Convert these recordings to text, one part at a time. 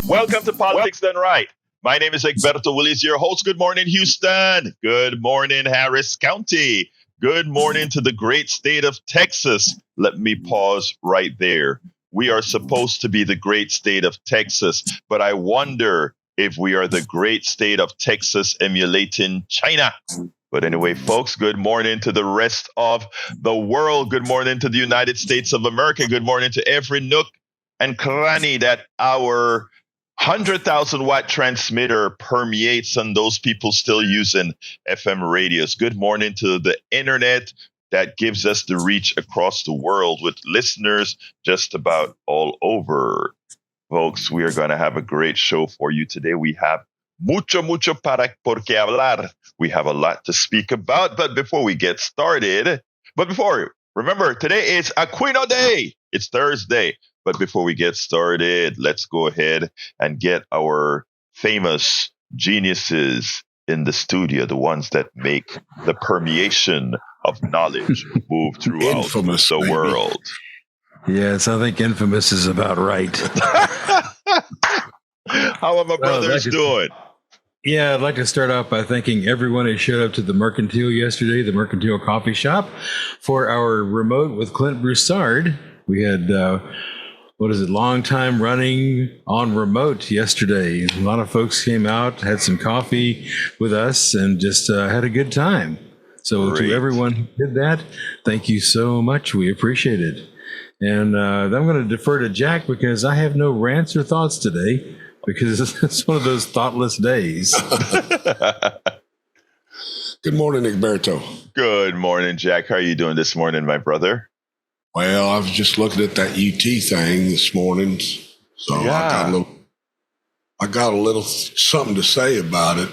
Welcome to Politics Done Right. My name is Egberto, Willies, your host. Good morning, Houston. Good morning, Harris County. Good morning to the great state of Texas. Let me pause right there. We are supposed to be the great state of Texas, but I wonder if we are the great state of Texas emulating China. But anyway, folks, good morning to the rest of the world. Good morning to the United States of America. Good morning to every nook and cranny that our 100,000 watt transmitter permeates and those people still using FM radios. Good morning to the internet that gives us the reach across the world with listeners just about all over. Folks, we are going to have a great show for you today. We have mucho para porque hablar. We have a lot to speak about, but before we get started, remember, today is Aquino Day. It's Thursday. But before we get started, let's go ahead and get our famous geniuses in the studio, the ones that make the permeation of knowledge move throughout Infamous, the baby. world. Yes, I think infamous is about right. How are my brothers doing? Yeah, I'd like to start off by thanking everyone who showed up to the Mercantile yesterday, the Mercantile Coffee Shop, for our remote with Clint Broussard. We had... long time running on remote yesterday. A lot of folks came out, had some coffee with us, and just had a good time. So Great. To everyone who did that, thank you so much. We appreciate it. And I'm going to defer to Jack because I have no rants or thoughts today because it's one of those thoughtless days. Good morning, Egberto. Good morning, Jack. How are you doing this morning, my brother? Well, I was just looking at that UT thing this morning, so Yeah. I got a little something to say about it.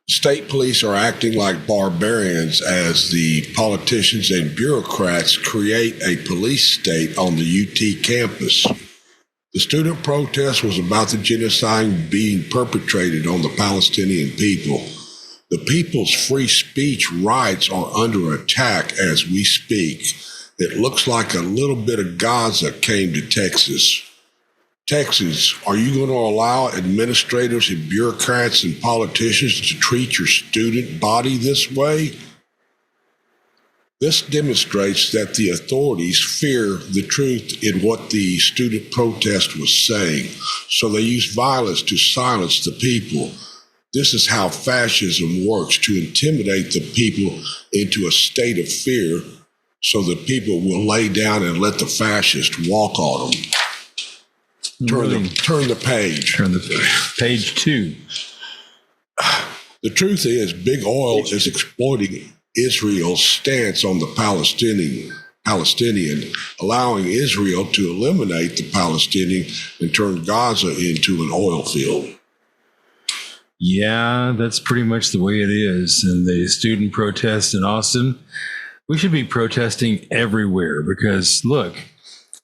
State police are acting like barbarians as the politicians and bureaucrats create a police state on the UT campus. The student protest was about the genocide being perpetrated on the Palestinian people. The people's free speech rights are under attack as we speak. It looks like a little bit of Gaza came to Texas. Texas, are you going to allow administrators and bureaucrats and politicians to treat your student body this way? This demonstrates that the authorities fear the truth in what the student protest was saying, so they use violence to silence the people. This is how fascism works, to intimidate the people into a state of fear, so that people will lay down and let the fascists walk on them. Turn the page. Turn the page 2. The truth is, big oil is exploiting Israel's stance on the Palestinian, allowing Israel to eliminate the Palestinian and turn Gaza into an oil field. Yeah, that's pretty much the way it is. And the student protest in Austin, we should be protesting everywhere because, look,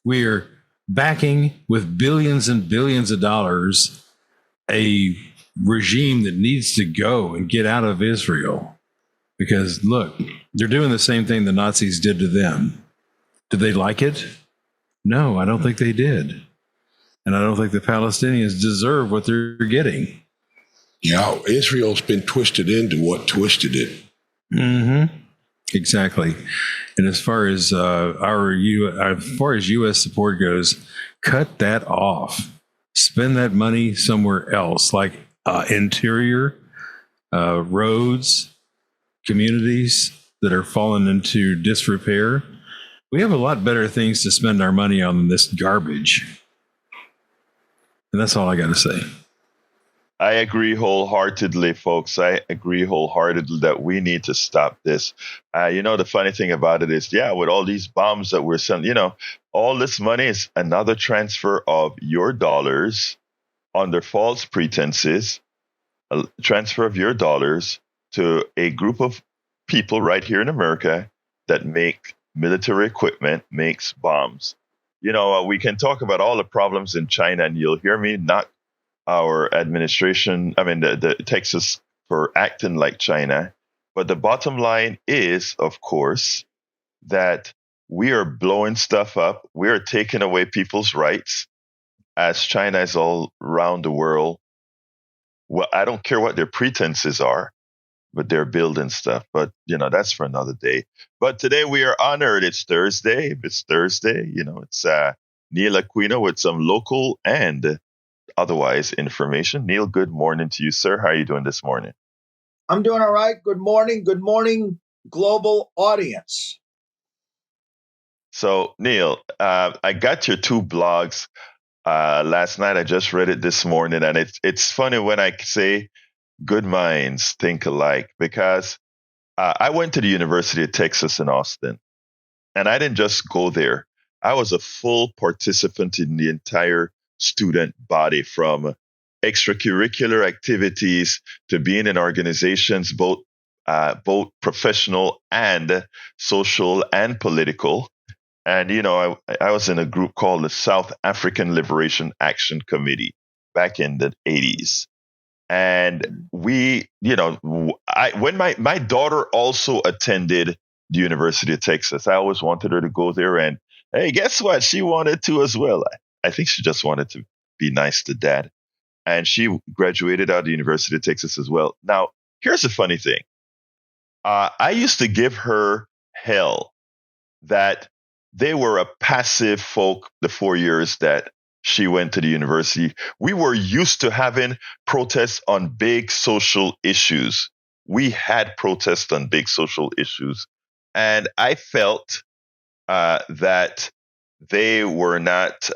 we're backing with billions and billions of dollars a regime that needs to go and get out of Israel. Because, look, they're doing the same thing the Nazis did to them. Did they like it? No, I don't think they did. And I don't think the Palestinians deserve what they're getting. Yeah, Israel's been twisted into what twisted it. Mm-hmm. Exactly. And as far as U.S. support goes, cut that off. Spend that money somewhere else, like interior, roads, communities that are falling into disrepair. We have a lot better things to spend our money on than this garbage. And that's all I got to say. I agree wholeheartedly, folks. I agree wholeheartedly that we need to stop this. The funny thing about it is, with all these bombs that we're sending, all this money is another transfer of your dollars under false pretenses, a transfer of your dollars to a group of people right here in America that make military equipment, makes bombs. We can talk about all the problems in China, and you'll hear me not our administration, the Texas for acting like China. But the bottom line is, of course, that we are blowing stuff up. We are taking away people's rights. as China is all around the world. Well, I don't care what their pretenses are, but they're building stuff. But that's for another day. But today we are honored. It's Thursday. It's Thursday. It's Neil Aquino with some local and otherwise information. Neil, good morning to you, sir. How are you doing this morning? I'm doing all right. Good morning. Good morning, global audience. So, Neil, I got your two blogs last night. I just read it this morning, and it's funny when I say good minds think alike, because I went to the University of Texas in Austin, and I didn't just go there. I was a full participant in the entire student body, from extracurricular activities to being in organizations, both professional and social and political. And, I was in a group called the South African Liberation Action Committee back in the 80s. And we, when my daughter also attended the University of Texas, I always wanted her to go there. And hey, guess what? She wanted to as well. I think she just wanted to be nice to dad. And she graduated out of the University of Texas as well. Now, here's the funny thing. I used to give her hell that they were a passive folk the 4 years that she went to the university. We were used to having protests on big social issues. We had protests on big social issues. And I felt that they were not,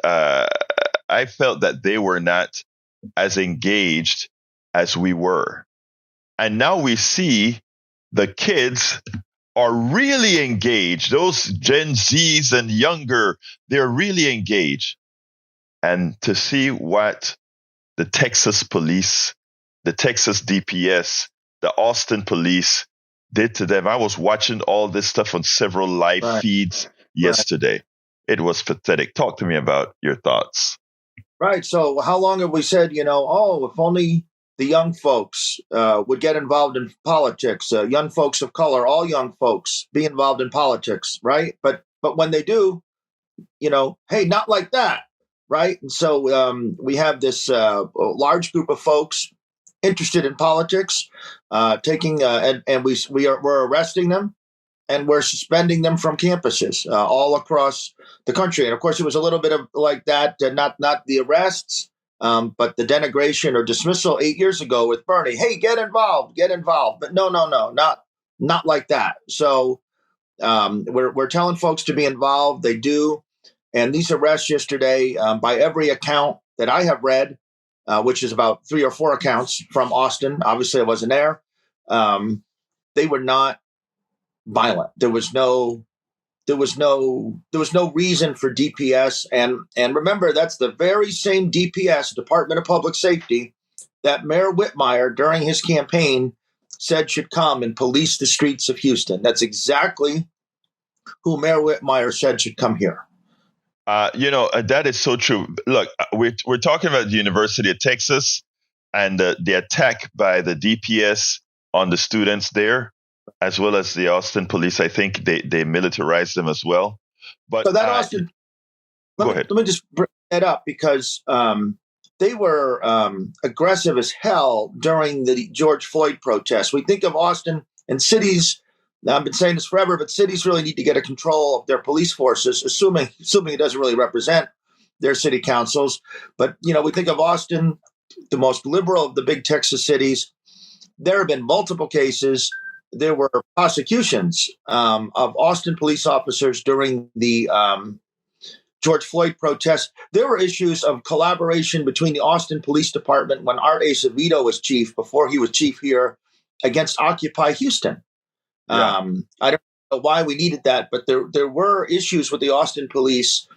as engaged as we were. And now we see the kids are really engaged. Those Gen Zs and younger, they're really engaged. And to see what the Texas police, the Texas DPS, the Austin police did to them. I was watching all this stuff on several live feeds yesterday. It was pathetic. Talk to me about your thoughts. Right. So how long have we said, if only the young folks would get involved in politics, young folks of color, all young folks be involved in politics, right? But when they do, hey, not like that, right? And so we have this large group of folks interested in politics, taking and we're arresting them, and we're suspending them from campuses all across the country. And of course, it was a little bit of like that, not the arrests. But the denigration or dismissal 8 years ago with Bernie, hey, get involved. But no, not like that. So we're telling folks to be involved. They do. And these arrests yesterday, by every account that I have read, which is about 3 or 4 accounts from Austin, obviously I wasn't there, they were not violent. There was no reason for DPS. And remember, that's the very same DPS, Department of Public Safety, that Mayor Whitmire during his campaign said should come and police the streets of Houston. That's exactly who Mayor Whitmire said should come here. That is so true. Look, we're talking about the University of Texas and the attack by the DPS on the students there, as well as the Austin police. I think they militarized them as well. But so that Austin, let me just bring that up, because they were aggressive as hell during the George Floyd protests. We think of Austin and cities. Now, I've been saying this forever, but cities really need to get a control of their police forces, assuming it doesn't really represent their city councils. But, we think of Austin, the most liberal of the big Texas cities. There have been multiple cases. There were prosecutions of Austin police officers during the George Floyd protests. There were issues of collaboration between the Austin Police Department when Art Acevedo was chief, before he was chief here, against Occupy Houston. Yeah. I don't know why we needed that, but there were issues with the Austin police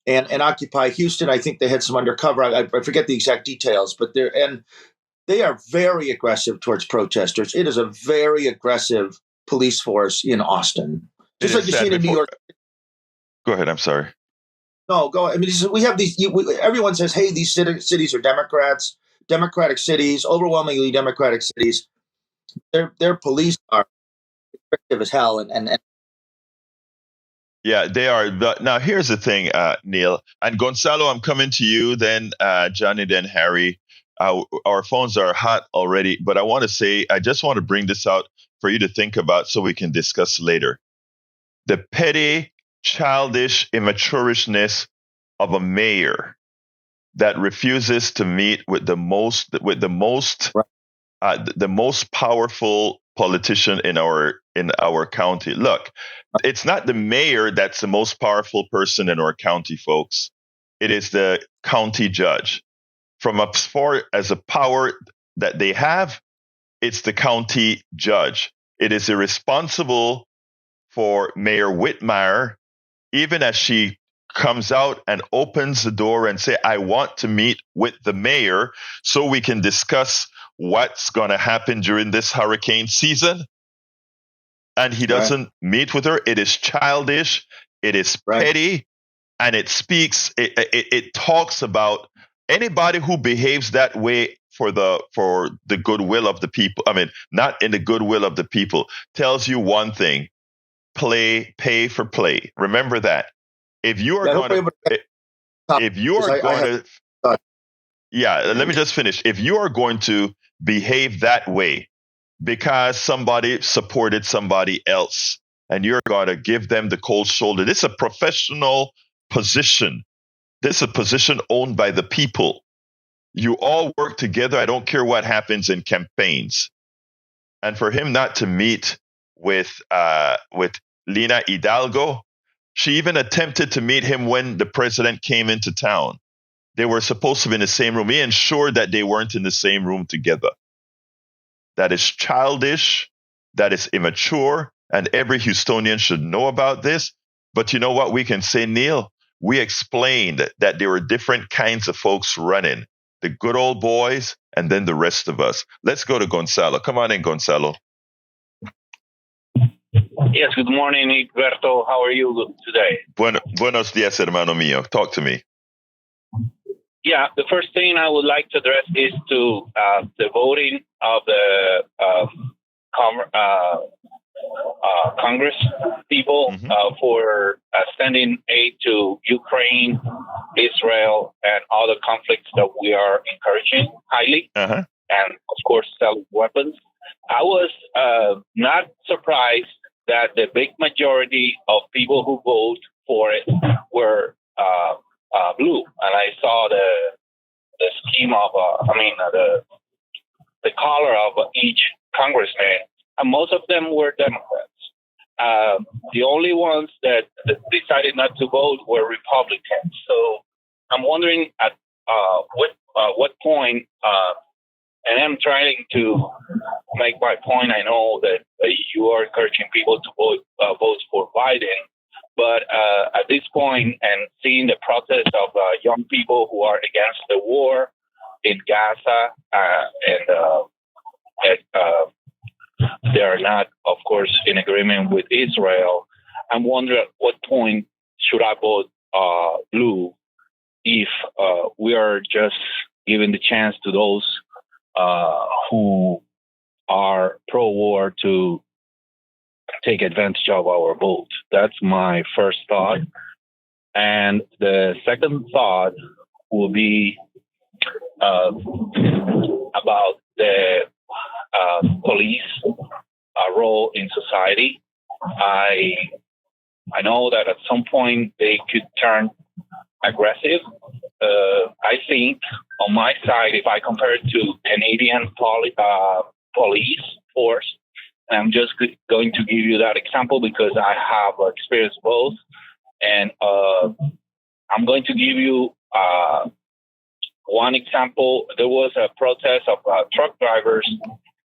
and Occupy Houston. I think they had some undercover. I forget the exact details, but they are very aggressive towards protesters. It is a very aggressive police force in Austin, just like you see in New York. Go ahead. I'm sorry. No, go ahead. I mean, we have these. Everyone says, "Hey, these cities are democratic cities, overwhelmingly democratic cities." Their police are aggressive as hell, and Yeah, they are. Now, here's the thing, Neil and Gonzalo. I'm coming to you. Then Johnny, then Harry. Our phones are hot already, but I just want to bring this out for you to think about, so we can discuss later. The petty, childish immaturishness of a mayor that refuses to meet with the most the most powerful politician in our county. Look, it's not the mayor that's the most powerful person in our county, folks. It is the county judge. From as far as the power that they have, it's the county judge. It is irresponsible for Mayor Whitmire, even as she comes out and opens the door and say, I want to meet with the mayor so we can discuss what's going to happen during this hurricane season. And he doesn't meet with her. It is childish. It is petty. And it talks about anybody who behaves that way for the goodwill of the people. I mean, not in the goodwill of the people, tells you one thing: pay for play. Remember that. If you are going to, let me just finish. If you are going to behave that way because somebody supported somebody else and you're going to give them the cold shoulder, this is a professional position. This is a position owned by the people. You all work together. I don't care what happens in campaigns. And for him not to meet with Lina Hidalgo, she even attempted to meet him when the president came into town. They were supposed to be in the same room. He ensured that they weren't in the same room together. That is childish. That is immature. And every Houstonian should know about this. But you know what we can say, Neil? We explained that there were different kinds of folks running. The good old boys and then the rest of us. Let's go to Gonzalo. Come on in, Gonzalo. Yes, good morning, Egberto. How are you today? Buenos dias, hermano mío. Talk to me. Yeah, the first thing I would like to address is to the voting of the Congress people for sending aid to Ukraine, Israel, and other conflicts that we are encouraging highly, and of course selling weapons. I was not surprised that the big majority of people who vote for it were blue, and I saw the scheme of the color of each congressman, and most of them were Democrats. The only ones that decided not to vote were Republicans. So I'm wondering at what point, and I'm trying to make my point. I know that you are encouraging people to vote for Biden, but at this point, and seeing the protest of young people who are against the war in Gaza, they are not, of course, in agreement with Israel, I'm wondering at what point should I vote blue if we are just giving the chance to those who are pro-war to take advantage of our vote. That's my first thought. And the second thought will be about the police role in society. I know that at some point they could turn aggressive. I think on my side, if I compare it to Canadian police force, and I'm just going to give you that example because I have experienced both. And I'm going to give you one example. There was a protest of truck drivers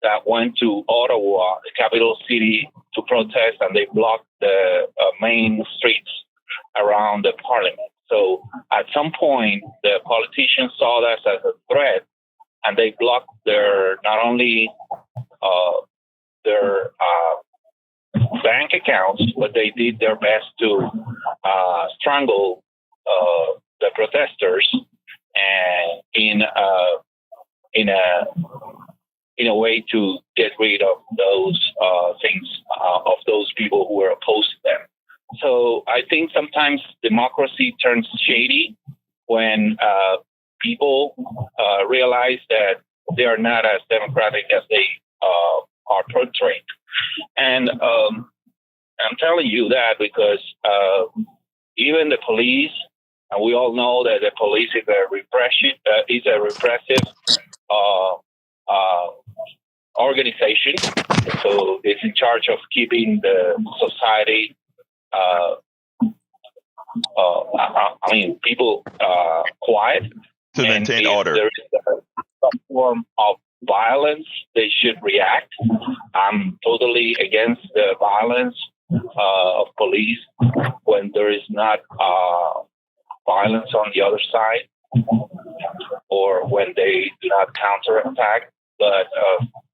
that went to Ottawa, the capital city, to protest, and they blocked the main streets around the parliament. So at some point, the politicians saw that as a threat, and they blocked not only their bank accounts, but they did their best to strangle the protesters, and in a way to get rid of those things of those people who were opposed to them. So I think sometimes democracy turns shady when people realize that they are not as democratic as they are portrayed. And I'm telling you that because even the police, and we all know that the police is a repressive organization. So it's in charge of keeping the society. People quiet to maintain order. There is some form of violence, they should react. I'm totally against the violence of police when there is not violence on the other side, or when they do not counterattack. But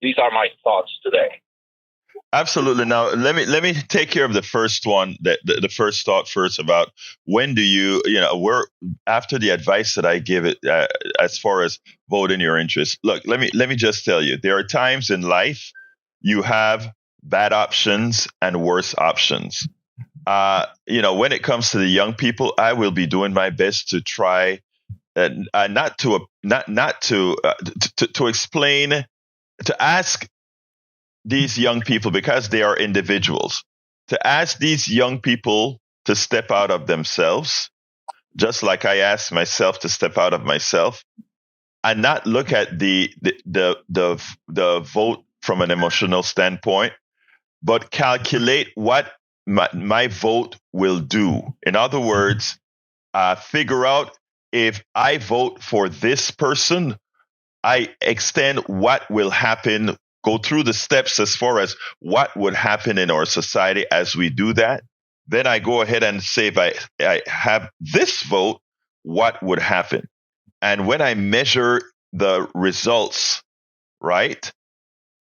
these are my thoughts today. Absolutely. Now, let me take care of the first one, the first thought first about when do we're after the advice that I give it as far as vote in your interest. Look, let me just tell you, there are times in life you have bad options and worse options. When it comes to the young people, I will be doing my best to try to explain, to ask these young people, because they are individuals, to ask these young people to step out of themselves, just like I asked myself to step out of myself, and not look at the vote from an emotional standpoint, but calculate what my vote will do. In other words, figure out, if I vote for this person, I extend what will happen, go through the steps as far as what would happen in our society as we do that. Then I go ahead and say, if I have this vote, what would happen? And when I measure the results, right,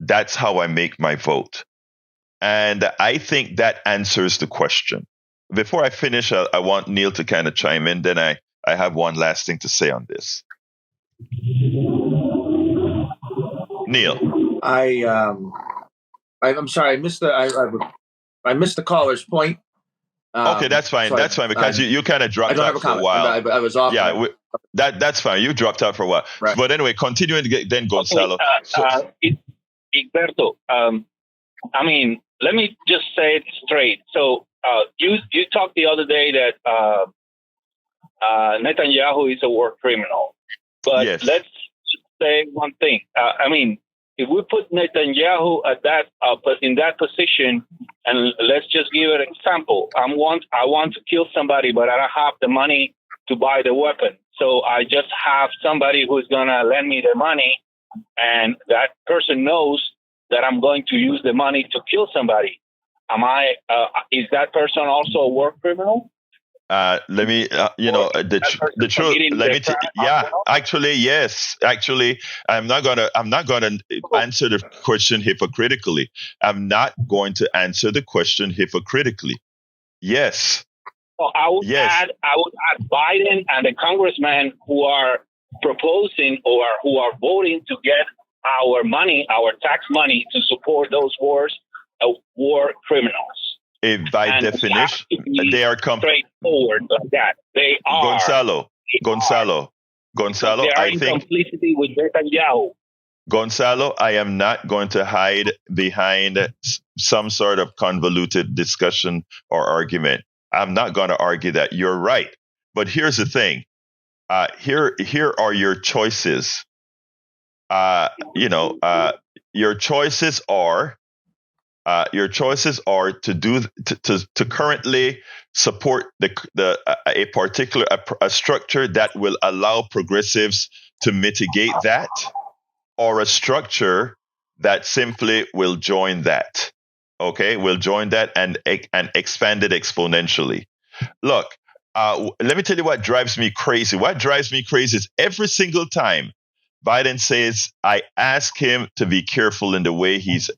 that's how I make my vote. And I think that answers the question. Before I finish, I want Neil to kind of chime in. Then I have one last thing to say on this. Neil. I'm sorry, I missed the caller's point. Okay, that's fine. So that's fine, because you kind of dropped out for a while. I was off. Yeah, that's fine. You dropped out for a while. Right. But anyway, continuing then Gonzalo. Egberto, let me just say it straight. So you talked the other day that Netanyahu is a war criminal. But yes. Let's say one thing. If we put Netanyahu in that position, and let's just give an example. I want to kill somebody, but I don't have the money to buy the weapon. So I just have somebody who's going to lend me the money, and that person knows that I'm going to use the money to kill somebody. Is that person also a war criminal? Let me, the truth. Actually, yes. Actually, I'm not gonna answer the question hypocritically. I'm not going to answer the question hypocritically. Yes. So I would add Biden and the congressmen who are proposing or who are voting to get our money, our tax money, to support those wars, war criminals. By definition, they are straightforward like that. They are. Gonzalo. They are in complicity with Netanyahu. Gonzalo, I am not going to hide behind some sort of convoluted discussion or argument. I'm not going to argue that. You're right. But here's the thing. Here are your choices. Your choices are. Your choices are to currently support a particular structure that will allow progressives to mitigate that, or a structure that simply will join that. Okay, will join that and expand it exponentially. Look, let me tell you what drives me crazy. What drives me crazy is every single time Biden says, I ask him to be careful in the way he's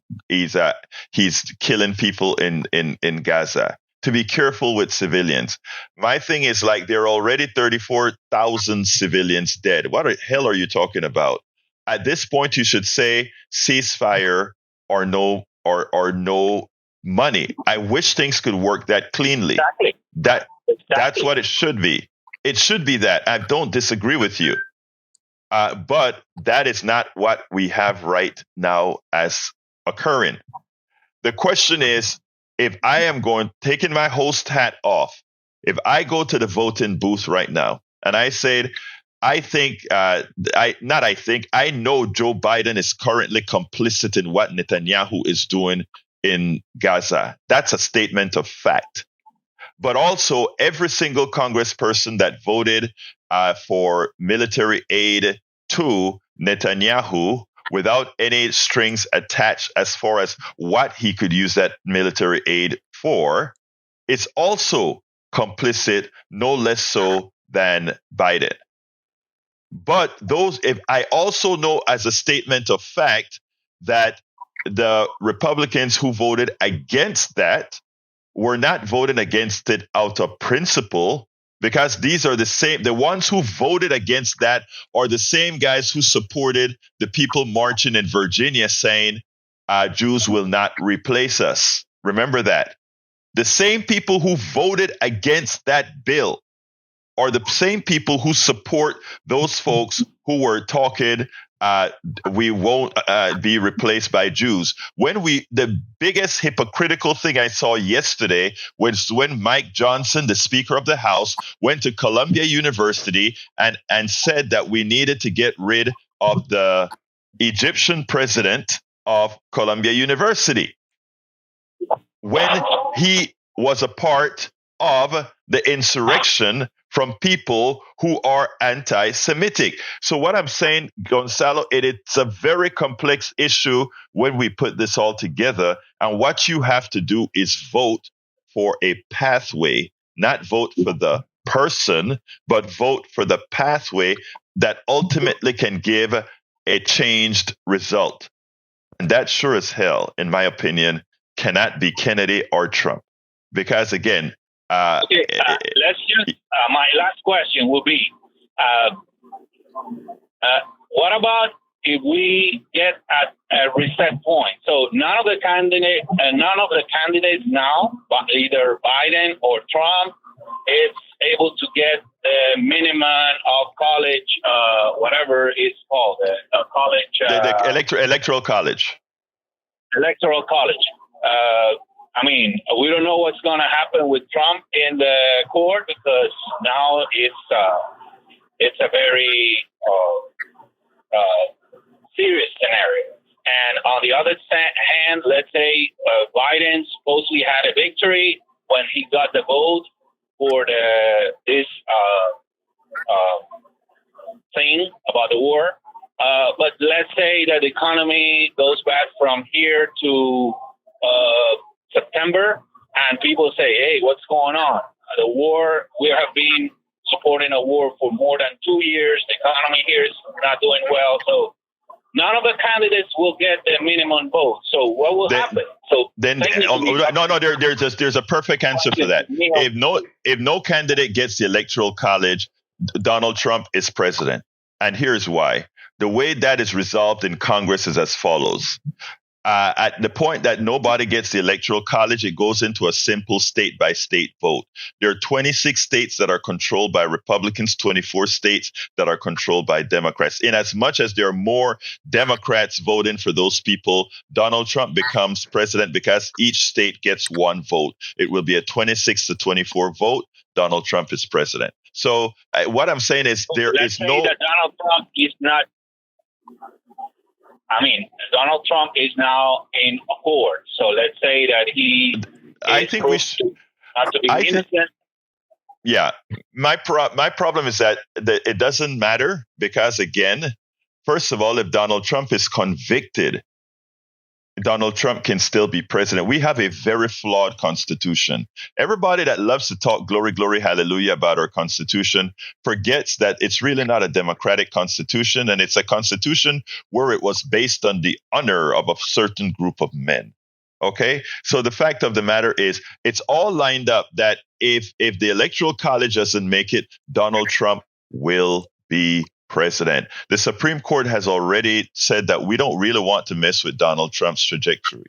killing people in Gaza, to be careful with civilians. My thing is, like, there are already 34,000 civilians dead. What the hell are you talking about? At this point, you should say ceasefire or no money. I wish things could work that cleanly. Exactly. That's what it should be. It should be that. I don't disagree with you. But that is not what we have right now as occurring. The question is, if I am taking my host hat off, if I go to the voting booth right now and I said, I know Joe Biden is currently complicit in what Netanyahu is doing in Gaza. That's a statement of fact. But also, every single congressperson that voted for military aid to Netanyahu without any strings attached as far as what he could use that military aid for is also complicit, no less so than Biden. But if I also know as a statement of fact that the Republicans who voted against that were not voting against it out of principle, because these are the ones who voted against that are the same guys who supported the people marching in Virginia saying, Jews will not replace us. Remember that. The same people who voted against that bill are the same people who support those folks who were talking, we won't be replaced by Jews. The biggest hypocritical thing I saw yesterday was when Mike Johnson, the Speaker of the House, went to Columbia University and said that we needed to get rid of the Egyptian president of Columbia University, when he was a part of the insurrection from people who are anti-Semitic. So what I'm saying, Gonzalo, it's a very complex issue when we put this all together. And what you have to do is vote for a pathway, not vote for the person, but vote for the pathway that ultimately can give a changed result. And that sure as hell, in my opinion, cannot be Kennedy or Trump. Because again, let's just, my last question will be, what about if we get at a reset point? So none of the candidates now, either Biden or Trump, is able to get the minimum of college, whatever it's called, college. The electoral college. Electoral college. I mean, we don't know what's going to happen with Trump in the court, because now it's a very serious scenario. And on the other hand, let's say Biden supposedly had a victory when he got the vote for this thing about the war. But let's say that the economy goes back from here to September, and people say, hey, what's going on? The war, we have been supporting a war for more than 2 years. The economy here is not doing well. So none of the candidates will get the minimum vote. So what will happen? So there's a perfect answer for that. If no candidate gets the electoral college, Donald Trump is president. And here's why. The way that is resolved in Congress is as follows. At the point that nobody gets the electoral college, it goes into a simple state-by-state vote. There are 26 states that are controlled by Republicans, 24 states that are controlled by Democrats. In as much as there are more Democrats voting for those people, Donald Trump becomes president because each state gets one vote. It will be a 26 to 24 vote. Donald Trump is president. So what I'm saying is Donald Trump is not. I mean, Donald Trump is now in court. So let's say that he. I think we should. Not to be innocent. Yeah, my problem is that it doesn't matter because, again, first of all, if Donald Trump is convicted, Donald Trump can still be president. We have a very flawed constitution. Everybody that loves to talk glory, glory, hallelujah about our constitution forgets that it's really not a democratic constitution, and it's a constitution where it was based on the honor of a certain group of men. Okay, so the fact of the matter is it's all lined up that if the Electoral College doesn't make it, Donald Trump will be president. The Supreme Court has already said that we don't really want to mess with Donald Trump's trajectory.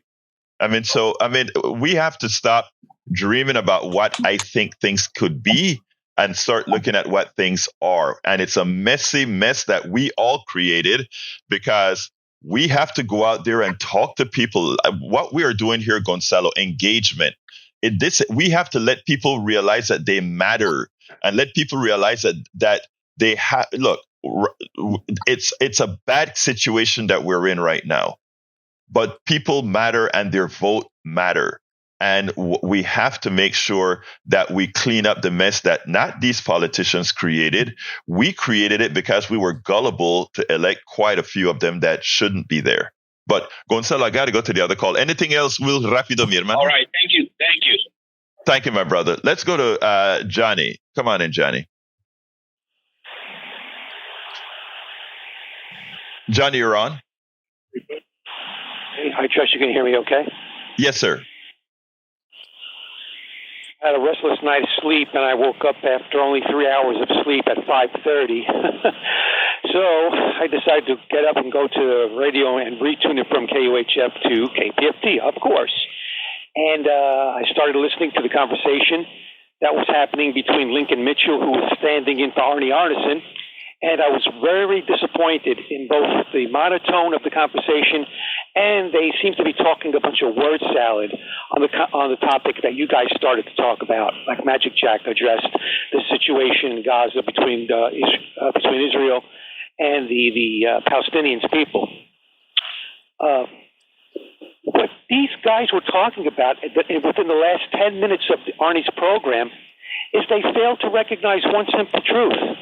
We have to stop dreaming about what I think things could be and start looking at what things are. And it's a messy mess that we all created, because we have to go out there and talk to people. What we are doing here, Gonzalo, engagement. We have to let people realize that they matter, and let people realize that they have. Look, it's a bad situation that we're in right now, but people matter and their vote matter. And we have to make sure that we clean up the mess that not these politicians created. We created it because we were gullible to elect quite a few of them that shouldn't be there. But Gonzalo, I got to go to the other call. Anything else? Will rápido, mi hermano. All right. Thank you. Thank you, my brother. Let's go to Johnny. Come on in, Johnny. Johnny, you're on. I trust you can hear me okay? Yes, sir. I had a restless night of sleep, and I woke up after only 3 hours of sleep at 5:30. So I decided to get up and go to the radio and retune it from KUHF to KPFT, of course. And I started listening to the conversation that was happening between Lincoln Mitchell, who was standing in for Arnie Arneson, and I was very disappointed in both the monotone of the conversation, and they seem to be talking a bunch of word salad on the topic that you guys started to talk about. Like Magic Jack addressed the situation in Gaza between Israel and the Palestinians people. What these guys were talking about within the last 10 minutes of Arnie's program is they failed to recognize one simple truth,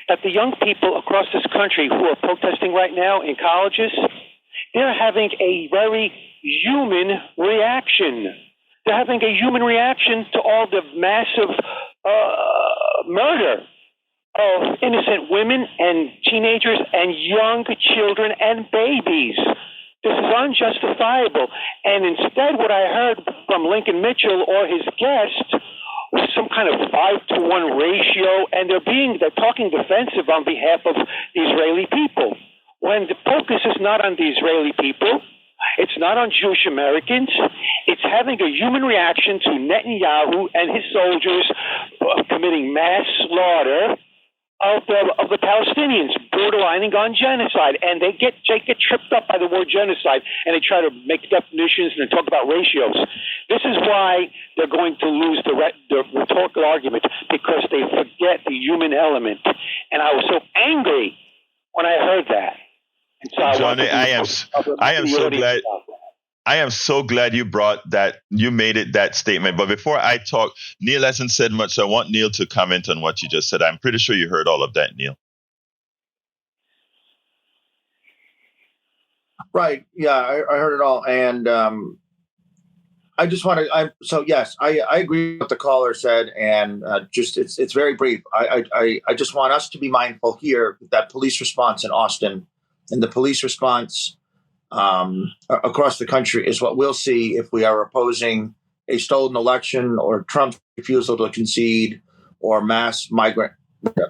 that the young people across this country who are protesting right now in colleges, they're having a very human reaction. They're having a human reaction to all the massive murder of innocent women and teenagers and young children and babies. This is unjustifiable. And instead, what I heard from Lincoln Mitchell or his guest was some kind of 5-to-1 ratio, and they're talking defensive on behalf of the Israeli people, when the focus is not on the Israeli people, it's not on Jewish Americans, it's having a human reaction to Netanyahu and his soldiers committing mass slaughter of the Palestinians, borderlining on genocide, and they get tripped up by the word genocide, and they try to make definitions and talk about ratios. This is why they're going to lose the rhetorical argument, because they forget the human element. And I was so angry when I heard that. And so Johnny, I am so glad you made it that statement. But before I talk, Neil hasn't said much, so I want Neil to comment on what you just said. I'm pretty sure you heard all of that, Neil. Right. Yeah, I heard it all. And I just want to, yes, I agree with what the caller said. And it's very brief. I just want us to be mindful here that police response in Austin and the police response across the country is what we'll see if we are opposing a stolen election or Trump's refusal to concede or mass migrant.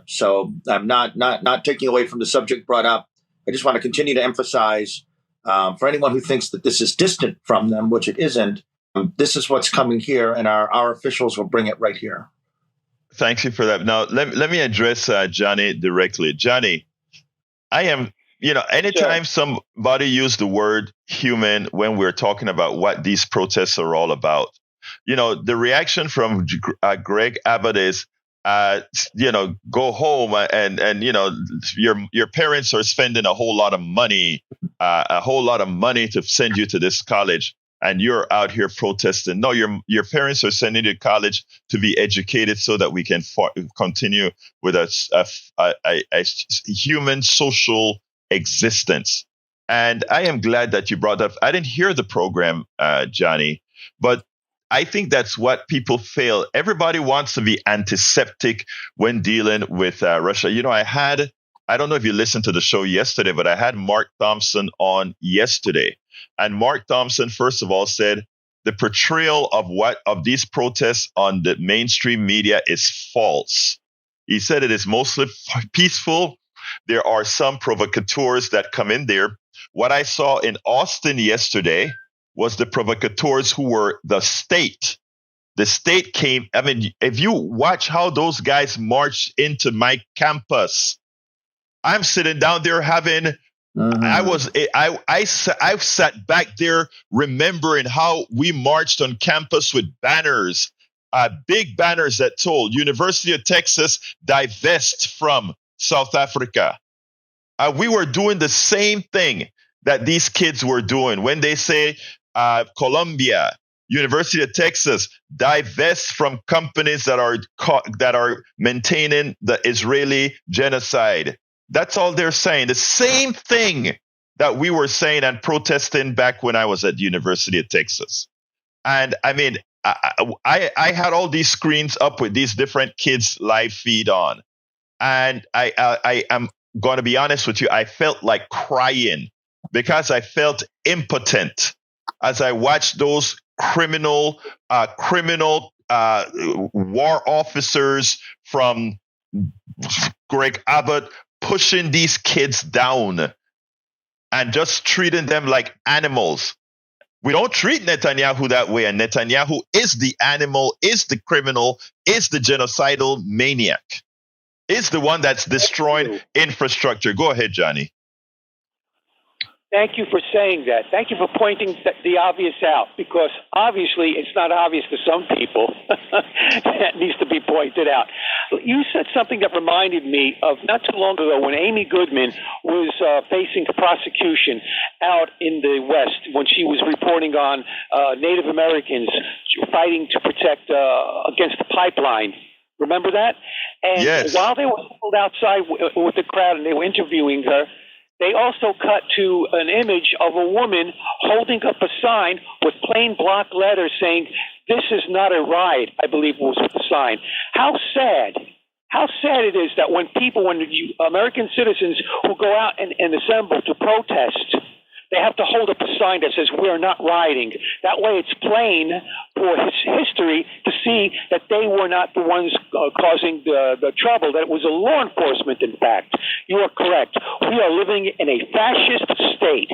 So I'm not taking away from the subject brought up. I just want to continue to emphasize for anyone who thinks that this is distant from them, which it isn't, this is what's coming here, and our officials will bring it right here. Thank you for that. Now, let me address Johnny directly. Johnny, I am... anytime somebody use the word human when we're talking about what these protests are all about, the reaction from Greg Abbott is, go home and your parents are spending a whole lot of money to send you to this college, and you're out here protesting. No, your parents are sending you to college to be educated so that we can continue with a human social existence. And I am glad that you brought up. I didn't hear the program, Johnny, but I think that's what people fail. Everybody wants to be antiseptic when dealing with Russia. I don't know if you listened to the show yesterday, but I had Mark Thompson on yesterday. And Mark Thompson, first of all, said the portrayal of these protests on the mainstream media is false. He said it is mostly peaceful. There are some provocateurs that come in there. What I saw in Austin yesterday was the provocateurs who were the state. The state came. I mean, if you watch how those guys marched into my campus, I'm sitting down there having. I sat back there remembering how we marched on campus with banners, big banners that told University of Texas divest from South Africa. We were doing the same thing that these kids were doing when they say Columbia, University of Texas, divest from companies that are maintaining the Israeli genocide. That's all they're saying. The same thing that we were saying and protesting back when I was at the University of Texas. And I mean, I had all these screens up with these different kids' live feed on. And I am going to be honest with you, I felt like crying because I felt impotent as I watched those criminal war officers from Greg Abbott pushing these kids down and just treating them like animals. We don't treat Netanyahu that way, and Netanyahu is the animal, is the criminal, is the genocidal maniac, is the one that's destroying infrastructure. Go ahead, Johnny. Thank you for saying that. Thank you for pointing the obvious out, because obviously it's not obvious to some people. That needs to be pointed out. You said something that reminded me of not too long ago when Amy Goodman was facing prosecution out in the West when she was reporting on Native Americans fighting to protect against the pipeline. Remember that? And yes. While they were pulled outside with the crowd and they were interviewing her, they also cut to an image of a woman holding up a sign with plain block letters saying, "This is not a riot," I believe was the sign. How sad it is that when American citizens who go out and assemble to protest, they have to hold up a sign that says, "We're not rioting." That way it's plain for history to see that they were not the ones causing the trouble, that it was a law enforcement, in fact. You are correct. We are living in a fascist state.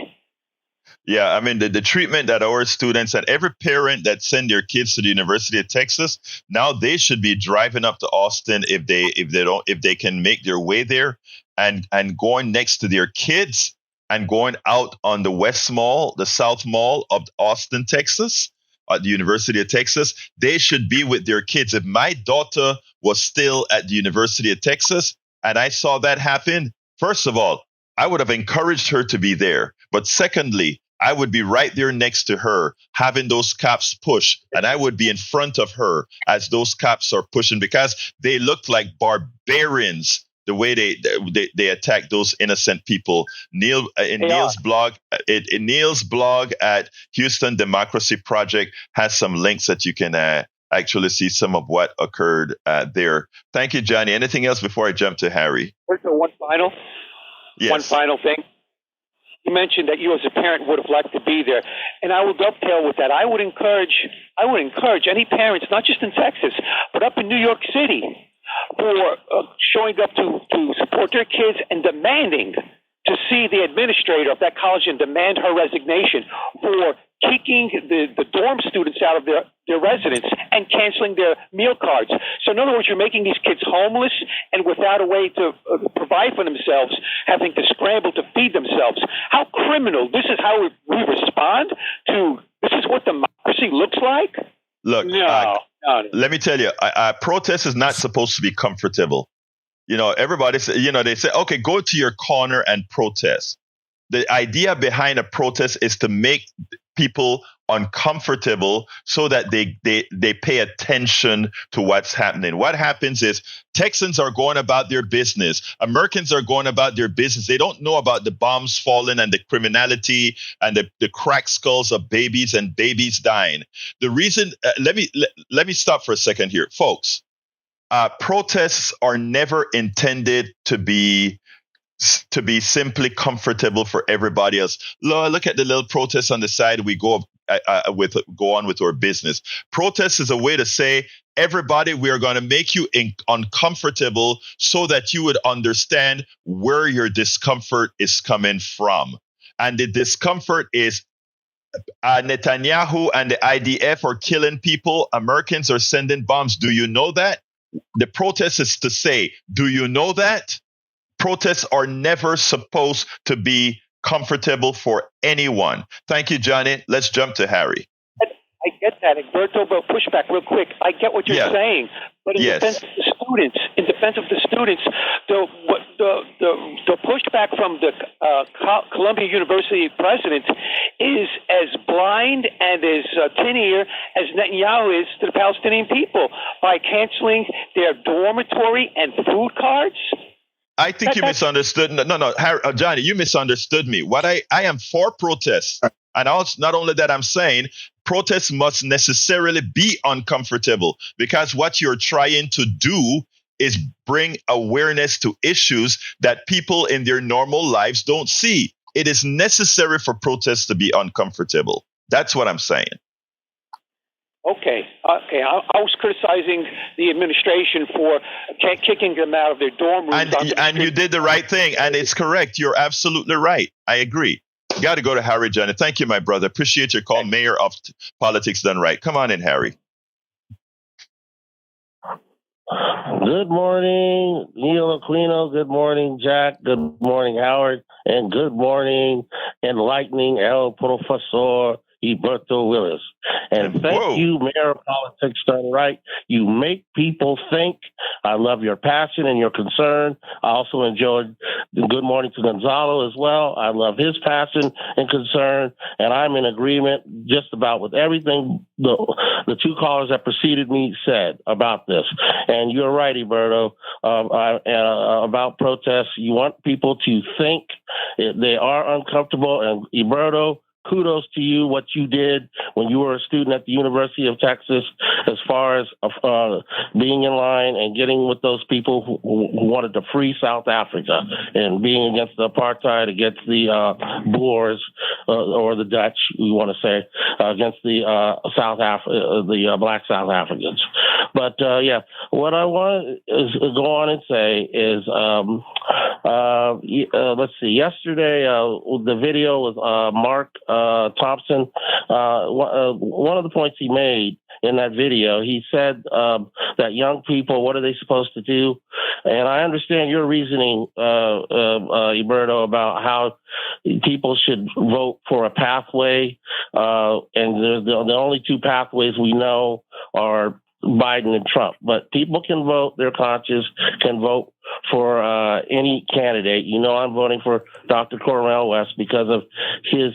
Yeah, I mean, the treatment that our students and every parent that send their kids to the University of Texas, now they should be driving up to Austin if they can make their way there and going next to their kids and going out on the West Mall, the South Mall of Austin, Texas, at the University of Texas. They should be with their kids. If my daughter was still at the University of Texas and I saw that happen, first of all, I would have encouraged her to be there. But secondly, I would be right there next to her, having those cops push, and I would be in front of her as those cops are pushing, because they looked like barbarians the way they attack those innocent people. Neil's blog at Houston Democracy Project has some links that you can actually see some of what occurred there. Thank you, Johnny. Anything else before I jump to Harry? One final thing. You mentioned that you as a parent would have liked to be there, and I will dovetail with that. I would encourage any parents, not just in Texas, but up in New York City, for showing up to support their kids and demanding to see the administrator of that college and demand her resignation for kicking the dorm students out of their residence and canceling their meal cards. So in other words, you're making these kids homeless and without a way to provide for themselves, having to scramble to feed themselves. How criminal. This is how we respond to, this is what democracy looks like? Look, no. Let me tell you, protest is not supposed to be comfortable. You know, everybody say, they say, okay, go to your corner and protest. The idea behind a protest is to make people uncomfortable so that they pay attention to what's happening. What happens is Texans are going about their business. Americans are going about their business. They don't know about the bombs falling and the criminality and the cracked skulls of babies and babies dying. The reason, let me stop for a second here, folks. Protests are never intended to be simply comfortable for everybody else. Look at the little protests on the side. We go on with our business. Protest is a way to say, everybody, we are going to make you uncomfortable so that you would understand where your discomfort is coming from. And the discomfort is Netanyahu and the IDF are killing people. Americans are sending bombs. Do you know that? The protest is to say, do you know that? Protests are never supposed to be comfortable for anyone. Thank you, Johnny. Let's jump to Harry. I get that, Egberto, but pushback real quick. I get what you're saying, but in defense of the students, the pushback from the Columbia University president is as blind and as tin-ear as Netanyahu is to the Palestinian people by canceling their dormitory and food cards. I think you misunderstood. No, Harry, Johnny, you misunderstood me. What I am for protests. And also, not only that, I'm saying protests must necessarily be uncomfortable, because what you're trying to do is bring awareness to issues that people in their normal lives don't see. It is necessary for protests to be uncomfortable. That's what I'm saying. Okay. I was criticizing the administration for kicking them out of their dorm rooms. And you did the right thing, and it's correct. You're absolutely right. I agree. Got to go to Harry, Johnny. Thank you, my brother. Appreciate your call. Mayor of Politics Done Right. Come on in, Harry. Good morning, Neil Aquino. Good morning, Jack. Good morning, Howard. And good morning, enlightening El Professor Egberto Willies. And thank you, Mayor of Politics Done Right. You make people think. I love your passion and your concern. I also enjoyed Good Morning to Gonzalo as well. I love his passion and concern, and I'm in agreement just about with everything the two callers that preceded me said about this. And you're right, Egberto, about protests. You want people to think. They are uncomfortable, and Egberto, kudos to you, what you did when you were a student at the University of Texas, as far as being in line and getting with those people who wanted to free South Africa and being against the apartheid, against the Boers or the Dutch, we want to say, against the black South Africans. But what I want to go on and say is, let's see. Yesterday, the video with Mark Thompson. One of the points he made in that video, he said that young people, what are they supposed to do? And I understand your reasoning, Egberto, about how people should vote for a pathway. And the only two pathways we know are Biden and Trump. But people can vote, their conscience can vote for any candidate. You know, I'm voting for Dr. Cornel West because of his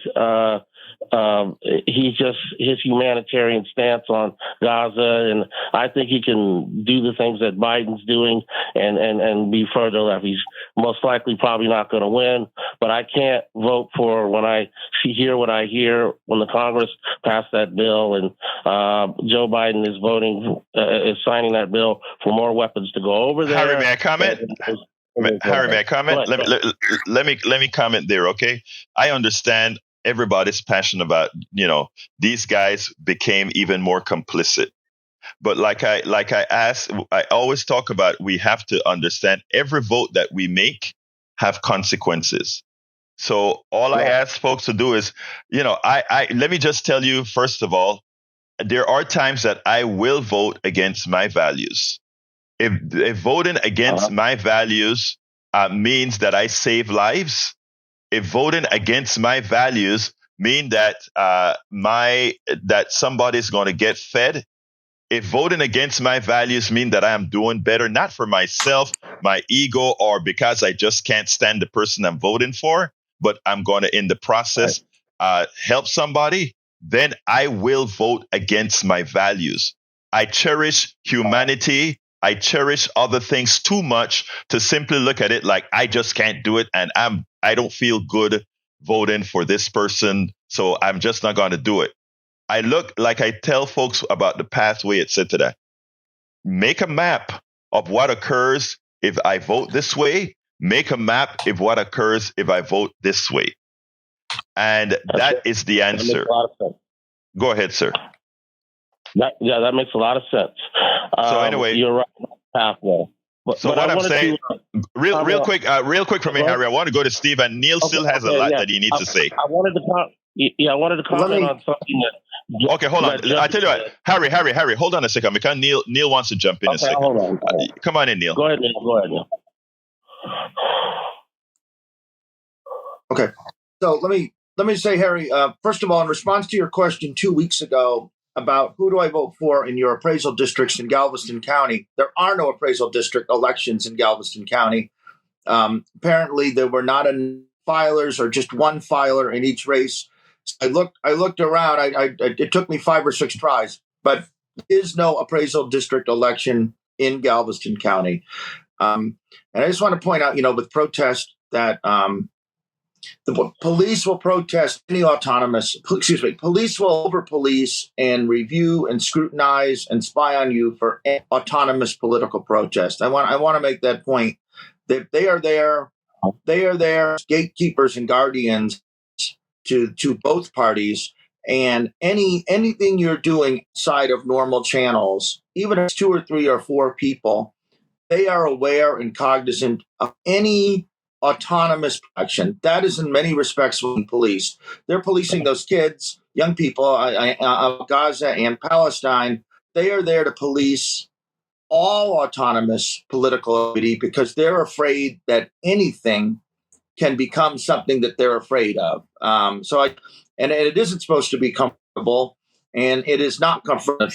his humanitarian stance on Gaza, and I think he can do the things that Biden's doing and be further left. He's most likely probably not going to win, but I can't vote for when I hear what I hear when the Congress passed that bill and Joe Biden is is signing that bill for more weapons to go over there. Harry, may I comment? Harry, may I comment? Let me comment there, okay? I understand everybody's passionate about, these guys became even more complicit. But like I always talk about, we have to understand every vote that we make have consequences. So all I ask folks to do is, let me just tell you, first of all, there are times that I will vote against my values. If voting against my values means that I save lives, if voting against my values mean that that somebody's going to get fed, if voting against my values mean that I am doing better, not for myself, my ego, or because I just can't stand the person I'm voting for, but I'm going to, in the process, help somebody, then I will vote against my values. I cherish humanity. I cherish other things too much to simply look at it like I just can't do it, and I don't feel good voting for this person, so I'm just not going to do it. I tell folks about the pathway, etc. Make a map of what occurs if I vote this way. Make a map of what occurs if I vote this way. And that is the answer. That makes a lot of sense. Go ahead, sir. That makes a lot of sense. So anyway, you're right. Pathway. What I'm saying, real quick from me, Harry, I want to go to Steve, and Neil still has a lot that he needs to say. I wanted to Yeah, I wanted to comment on something that. Okay, hold on. I tell you what, Harry, hold on a second because Neil wants to jump in a second. Hold on. Come on in, Neil. Go ahead, Neil. Okay, so let me say, Harry. First of all, in response to your question 2 weeks ago about who do I vote for in your appraisal districts in Galveston County, there are no appraisal district elections in Galveston County. Apparently, there were not enough filers or just one filer in each race. I looked around. It took me 5 or 6 tries, but there is no appraisal district election in Galveston County. And I just want to point out, with protest that the police will protest any police will over-police and review and scrutinize and spy on you for autonomous political protest. I want to make that point that they are there gatekeepers and guardians to both parties, and anything you're doing outside of normal channels, even if it's 2 or 3 or 4 people, they are aware and cognizant of any autonomous action. That is in many respects police. They're policing those kids, young people of Gaza and Palestine. They are there to police all autonomous political activity because they're afraid that anything can become something that they're afraid of. And it isn't supposed to be comfortable, and it is not comfortable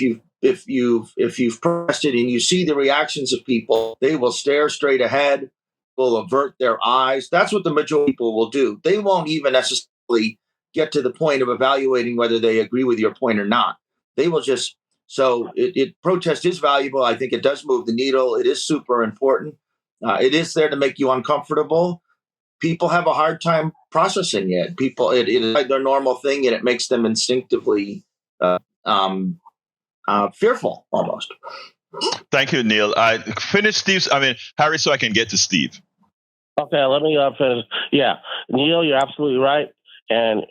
if you've protested and you see the reactions of people. They will stare straight ahead, will avert their eyes. That's what the majority of people will do. They won't even necessarily get to the point of evaluating whether they agree with your point or not. They will just. So protest is valuable. I think it does move the needle. It is super important. It is there to make you uncomfortable. People have a hard time processing it. It is like their normal thing, and it makes them instinctively fearful almost. Thank you, Neil. Harry, so I can get to Steve. Okay, let me finish. Yeah, Neil, you're absolutely right. And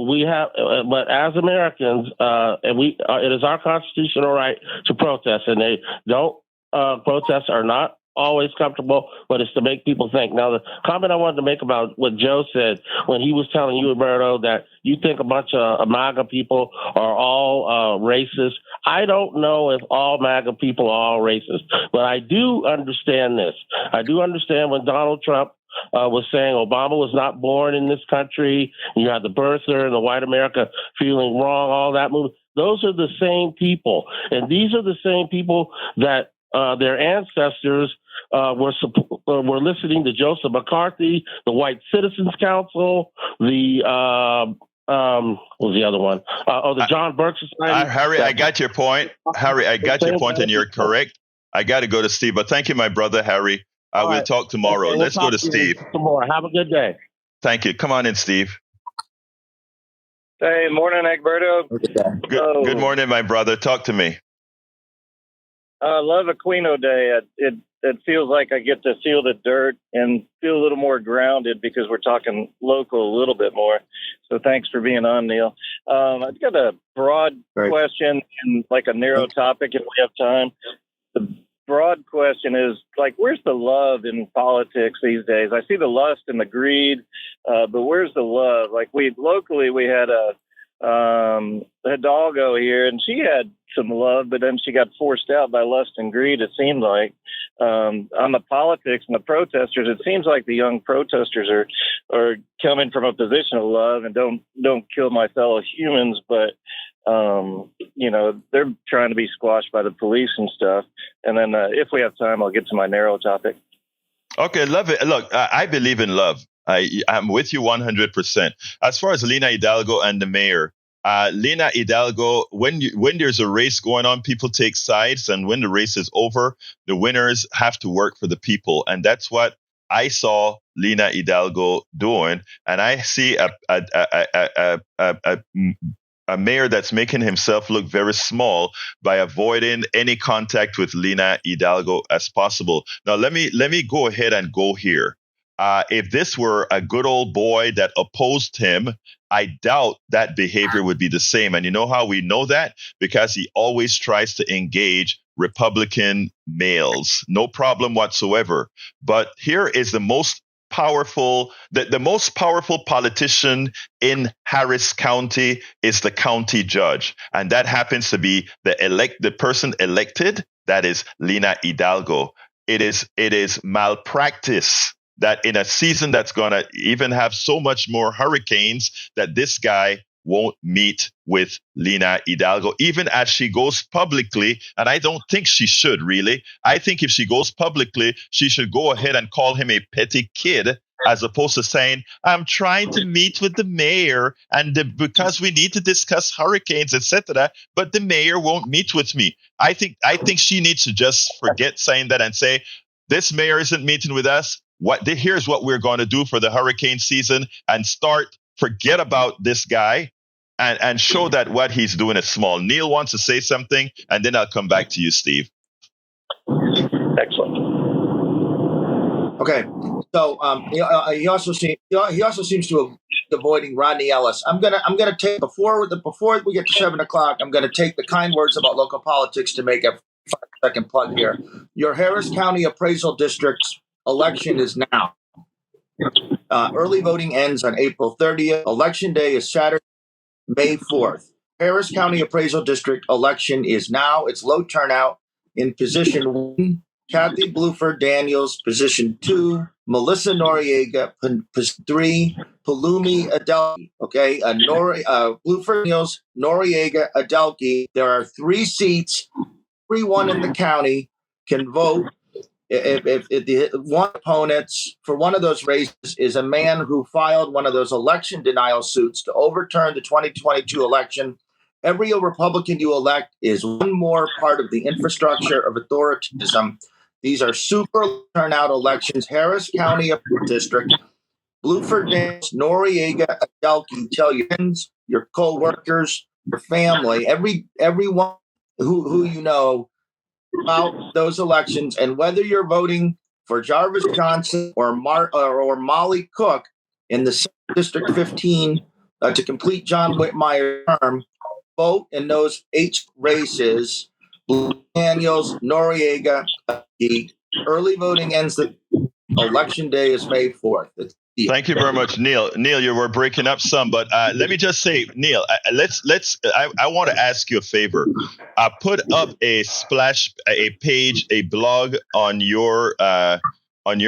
we have, but as Americans, it is our constitutional right to protest, and they don't. Protests are not always comfortable, but it's to make people think. Now, the comment I wanted to make about what Joe said when he was telling you, Egberto, that you think a bunch of MAGA people are all racist. I don't know if all MAGA people are all racist, but I do understand this. I do understand when Donald Trump was saying Obama was not born in this country. You had the birther and the white America feeling wrong, all that movement. Those are the same people. And these are the same people that their ancestors were listening to Joseph McCarthy, the White Citizens Council, the what was the other one? The John Burke Society. Harry, I got your point. Harry, I got your point, and you're correct. I got to go to Steve, but thank you, my brother, Harry. We'll talk tomorrow. Okay, Let's go to Steve. Tomorrow. Have a good day. Thank you. Come on in, Steve. Hey, morning, Egberto. Good morning, my brother. Talk to me. I love Aquino Day. It feels like I get to feel the dirt and feel a little more grounded because we're talking local a little bit more. So thanks for being on, Neil. I've got a broad question and like a narrow topic if we have time. The broad question is where's the love in politics these days? I see the lust and the greed, but where's the love? We had a Hidalgo here, and she had some love, but then she got forced out by lust and greed. It seemed like on the politics and the protesters, it seems like the young protesters are coming from a position of love and don't kill my fellow humans, but they're trying to be squashed by the police and stuff. And then if we have time, I'll get to my narrow topic. Okay, love it. Look, I believe in love. I'm with you 100%. As far as Lina Hidalgo and the mayor, Lina Hidalgo, when there's a race going on, people take sides. And when the race is over, the winners have to work for the people. And that's what I saw Lina Hidalgo doing. And I see a mayor that's making himself look very small by avoiding any contact with Lina Hidalgo as possible. Now, let me go ahead and go here. If this were a good old boy that opposed him, I doubt that behavior would be the same. And you know how we know that? Because he always tries to engage Republican males. No problem whatsoever. But here is the most powerful, the most powerful politician in Harris County is the county judge. And that happens to be the person elected. That is Lina Hidalgo. It is malpractice that in a season that's going to even have so much more hurricanes, that this guy won't meet with Lina Hidalgo, even as she goes publicly. And I don't think she should, really. I think if she goes publicly, she should go ahead and call him a petty kid, as opposed to saying, I'm trying to meet with the mayor because we need to discuss hurricanes, etc. But the mayor won't meet with me. I think she needs to just forget saying that and say, this mayor isn't meeting with us. Here's what we're going to do for the hurricane season, and forget about this guy and show that what he's doing is small. Neil wants to say something, and then I'll come back to you, Steve. Excellent. Okay, so he also seems to have avoiding Rodney Ellis. I'm gonna take before we get to 7:00. I'm gonna take the kind words about local politics to make a 5-second plug here. Your Harris County Appraisal District's election is now. Early voting ends on April 30th. Election day is Saturday, May 4th. Harris County Appraisal District election is now. It's low turnout. In position 1, Kathy Bluford Daniels. Position 2, Melissa Noriega. Position 3, Palumi Adelki. Okay, Bluford Daniels, Noriega, Adelki. There are 3 seats. Everyone in the county can vote. If the one opponents for one of those races is a man who filed one of those election denial suits to overturn the 2022 election, every Republican you elect is one more part of the infrastructure of authoritarianism. These are super turnout elections. Harris County District, Bluford Daniels, Noriega, Adelki, tell your friends, your co-workers, your family, everyone who you know about those elections, and whether you're voting for Jarvis Johnson or Molly Cook in the District 15 to complete John Whitmire's term, vote in those 8 races. Daniels, Noriega. The early voting ends. The election day is May 4th. Thank you very much, Neil. Neil, you were breaking up some, but let me just say, Neil, I want to ask you a favor. Put up a page, a blog on your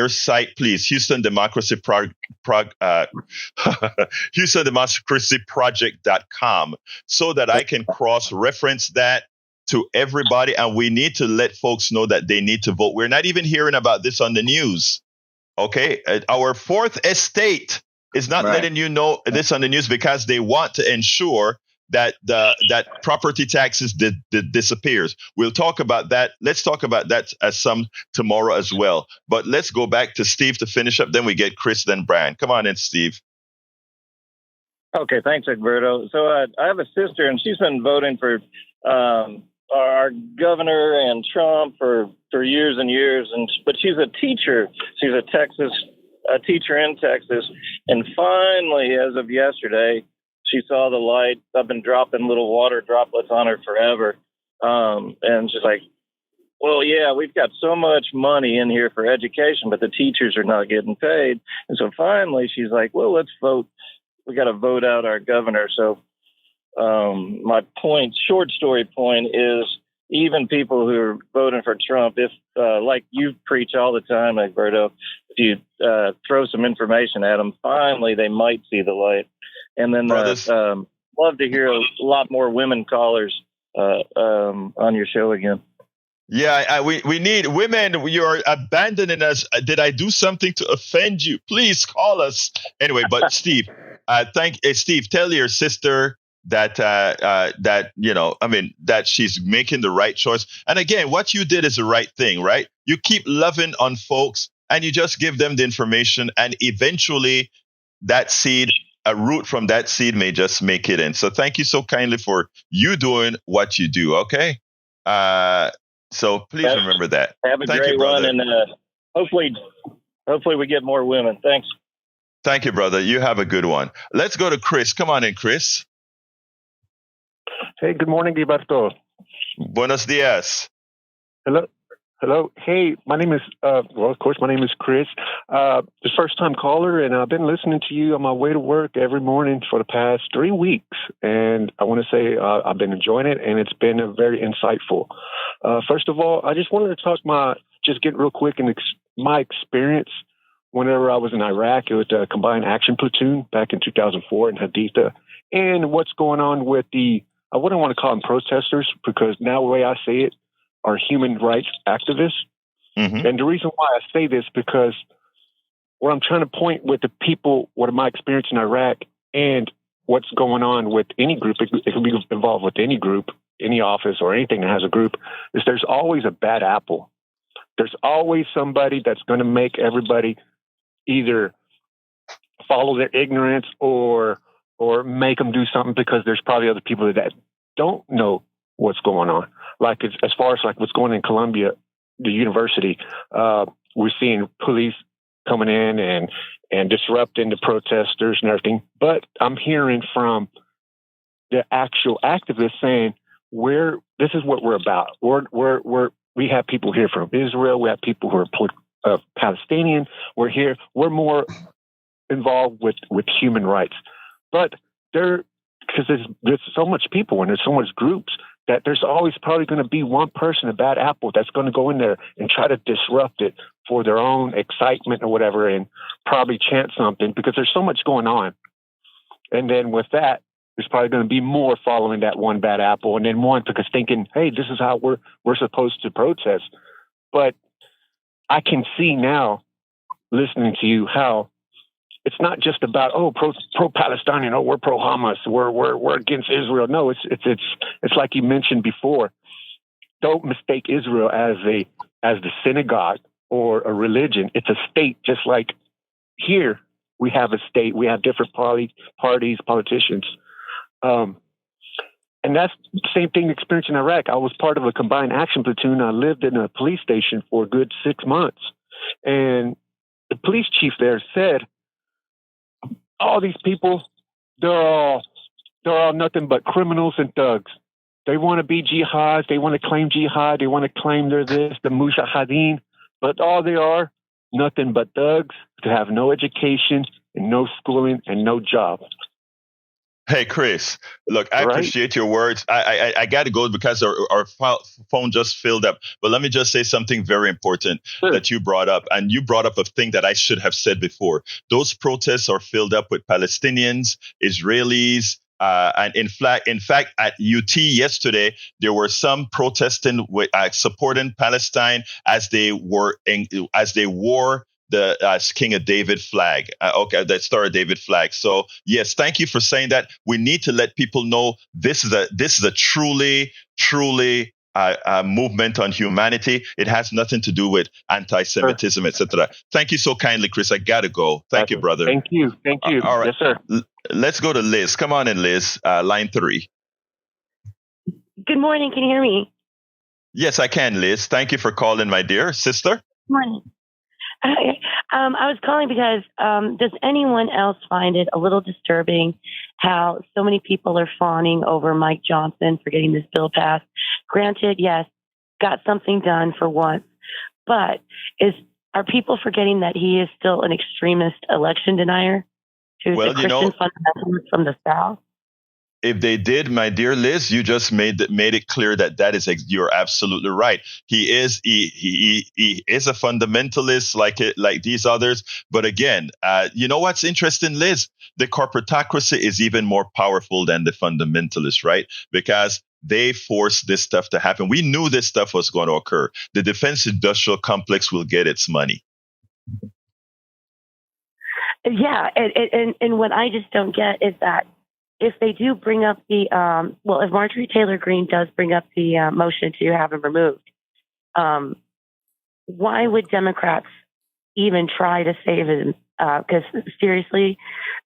site, please. Houston Democracy HoustonDemocracyProject.com, so that I can cross-reference that to everybody, and we need to let folks know that they need to vote. We're not even hearing about this on the news. Okay, our fourth estate is not letting you know this on the news because they want to ensure that that property taxes disappears. We'll talk about that. Let's talk about that some tomorrow as well. But let's go back to Steve to finish up. Then we get Chris, then Brian. Come on in, Steve. Okay, thanks, Egberto. So I have a sister, and she's been voting for our governor and Trump for years and years, but she's a teacher. She's a teacher in Texas, and finally, as of yesterday, she saw the light. I've been dropping little water droplets on her forever, and she's like, "Well, yeah, we've got so much money in here for education, but the teachers are not getting paid." And so finally, she's like, "Well, let's vote. We got to vote out our governor." So my point, short story point, is even people who are voting for Trump, if like you preach all the time, Egberto, if you throw some information at them, finally they might see the light. And then love to hear a lot more women callers on your show again. Yeah, we need women. You're abandoning us. Did I do something to offend you? Please call us. Anyway, but Steve, Steve, tell your sister that that she's making the right choice. And again, what you did is the right thing, right? You keep loving on folks and you just give them the information, and eventually that seed, a root from that seed may just make it in. So thank you so kindly for you doing what you do. Okay. So please remember that. Have a great one, and hopefully we get more women. Thanks. Thank you, brother. You have a good one. Let's go to Chris. Come on in, Chris. Hey, good morning, Egberto. Buenos dias. Hello. Hello. Hey, my name is, of course, my name is Chris. The first time caller, and I've been listening to you on my way to work every morning for the past 3 weeks. And I want to say I've been enjoying it, and it's been very insightful. First of all, I just wanted to just get real quick and my experience whenever I was in Iraq with the Combined Action Platoon back in 2004 in Haditha, and what's going on with I wouldn't want to call them protesters because now the way I say it, are human rights activists. Mm-hmm. And the reason why I say this, because what I'm trying to point with the people, what my experience in Iraq and what's going on with any group, it can be involved with any group, any office or anything that has a group, is there's always a bad apple. There's always somebody that's going to make everybody either follow their ignorance or make them do something because there's probably other people that don't know what's going on. Like as far as like what's going on in Columbia, the university, we're seeing police coming in and disrupting the protesters and everything. But I'm hearing from the actual activists saying, this is what we're about. We have people here from Israel. We have people who are Palestinian. We're here. We're more involved with human rights. But because there's so much people and there's so much groups that there's always probably going to be one person, a bad apple, that's going to go in there and try to disrupt it for their own excitement or whatever and probably chant something because there's so much going on. And then with that, there's probably going to be more following that one bad apple and then one because thinking, hey, this is how we're supposed to protest. But I can see now, listening to you, how it's not just about pro-Palestinian, we're pro-Hamas, we're against Israel. No, it's like you mentioned before. Don't mistake Israel as the synagogue or a religion. It's a state, just like here we have a state. We have different parties, politicians, and that's the same thing experienced in Iraq. I was part of a combined action platoon. I lived in a police station for a good 6 months, and the police chief there said, all these people, they're all nothing but criminals and thugs. They want to be jihad. They want to claim jihad. They want to claim they're this, the mujahideen. But all they are, nothing but thugs to have no education and no schooling and no job. Hey, Chris, look, I appreciate your words. I got to go because our phone just filled up. But let me just say something very important that you brought up. And you brought up a thing that I should have said before. Those protests are filled up with Palestinians, Israelis, and in fact, at UT yesterday, there were some protesting with supporting Palestine as they wore the King of David flag. The Star of David flag. So yes, thank you for saying that. We need to let people know this is a truly movement on humanity. It has nothing to do with anti-Semitism, etc. Thank you so kindly, Chris. I gotta go. Thank you, brother. Thank you. All right. Yes, sir. Let's go to Liz. Come on in, Liz. Line 3. Good morning. Can you hear me? Yes, I can, Liz. Thank you for calling, my dear sister. Good morning. Hi. I was calling because does anyone else find it a little disturbing how so many people are fawning over Mike Johnson for getting this bill passed? Granted, yes, got something done for once, but are people forgetting that he is still an extremist election denier who's a Christian fundamentalist from the South? If they did, my dear Liz, you just made it clear that is you're absolutely right. He is a fundamentalist like these others. But again, you know what's interesting, Liz? The corporatocracy is even more powerful than the fundamentalists, right? Because they forced this stuff to happen. We knew this stuff was going to occur. The defense industrial complex will get its money. Yeah, and what I just don't get is that if they do bring up if Marjorie Taylor Greene does bring up the motion to have him removed, why would Democrats even try to save him? Because seriously,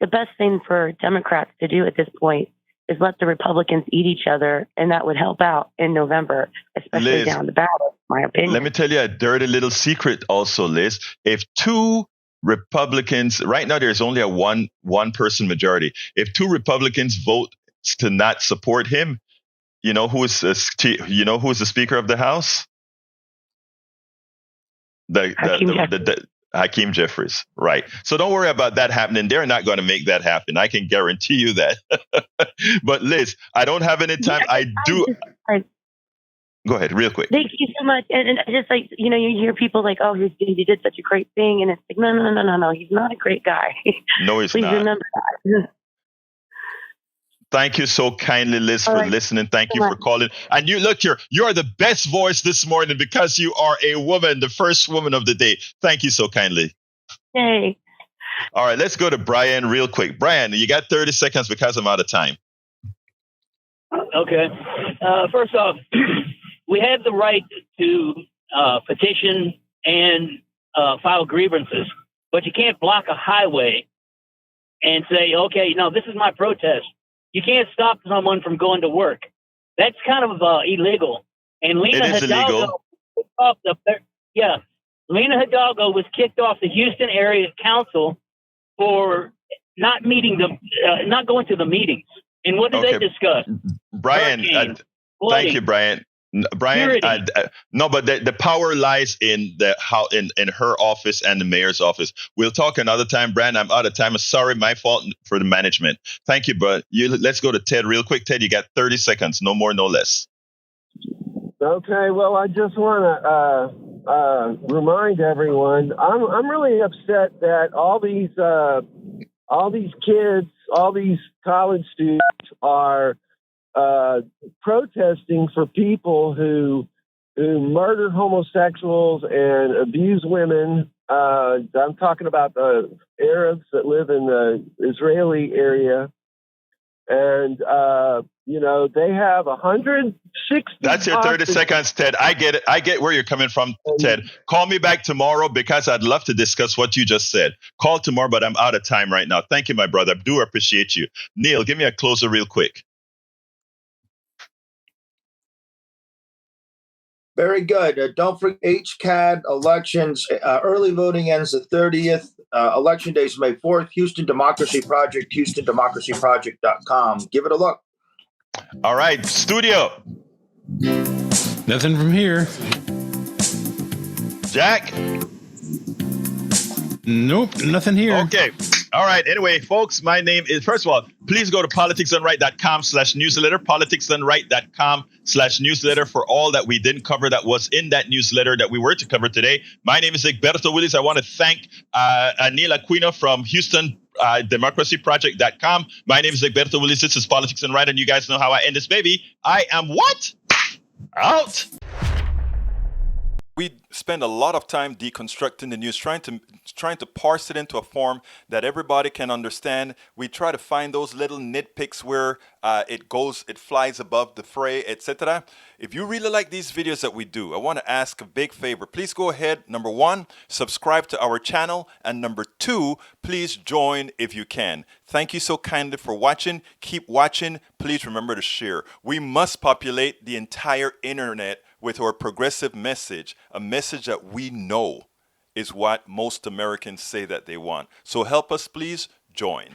the best thing for Democrats to do at this point is let the Republicans eat each other, and that would help out in November, especially Liz, down the ballot, in my opinion. Let me tell you a dirty little secret also, Liz. If two Republicans, right now there's only a one person majority. If two Republicans vote to not support him, you know who is the Speaker of the House? The Hakeem Jeffries, right? So don't worry about that happening. They're not going to make that happen. I can guarantee you that. But Liz, I don't have any time. Go ahead, real quick. Thank you so much. And just like, you hear people like, oh, he did such a great thing. And it's like, no. He's not a great guy. No, he's Please not. remember that. Thank you so kindly, Liz, for listening. Thank you for calling. And you are the best voice this morning because you are a woman, the first woman of the day. Thank you so kindly. Hey. All right, let's go to Brian real quick. Brian, you got 30 seconds because I'm out of time. Okay. First off, we have the right to petition and file grievances, but you can't block a highway and say, okay, no, this is my protest. You can't stop someone from going to work. That's kind of illegal. And Lena Hidalgo Lena Hidalgo was kicked off the Houston area council for not not going to the meetings. And what did they discuss? Brian, thank you, Brian. Brian, no, but the power lies in in her office and the mayor's office. We'll talk another time, Brian. I'm out of time. Sorry, my fault for the management. Thank you, but let's go to Ted real quick. Ted, you got 30 seconds, no more, no less. Okay, well, I just want to remind everyone, I'm really upset that all these kids, all these college students are protesting for people who murder homosexuals and abuse women. I'm talking about the Arabs that live in the Israeli area. And, they have 160. That's your 30 seconds, Ted. I get it. I get where you're coming from, Ted. Call me back tomorrow because I'd love to discuss what you just said. Call tomorrow, but I'm out of time right now. Thank you, my brother. I do appreciate you. Neil, give me a closer real quick. Very good. Don't forget HCAD elections. Early voting ends the 30th. Election day is May 4th. Houston Democracy Project, HoustonDemocracyProject.com. Give it a look. All right, studio. Nothing from here. Jack? Nope, nothing here. Okay. All right. Anyway, folks, my name is, first of all, please go to politicsdoneright.com/newsletter, politicsdoneright.com/newsletter for all that we didn't cover that was in that newsletter that we were to cover today. My name is Egberto Willies. I want to thank Anil Aquino from Houston democracyproject.com. My name is Egberto Willies. This is Politics and Right, and you guys know how I end this baby. I am what? Out. We spend a lot of time deconstructing the news, trying to parse it into a form that everybody can understand. We try to find those little nitpicks where it flies above the fray, etc. If you really like these videos that we do, I want to ask a big favor. Please go ahead. Number 1, subscribe to our channel. And number 2, please join if you can. Thank you so kindly for watching. Keep watching. Please remember to share. We must populate the entire internet with our progressive message, a message that we know is what most Americans say that they want. So help us, please join.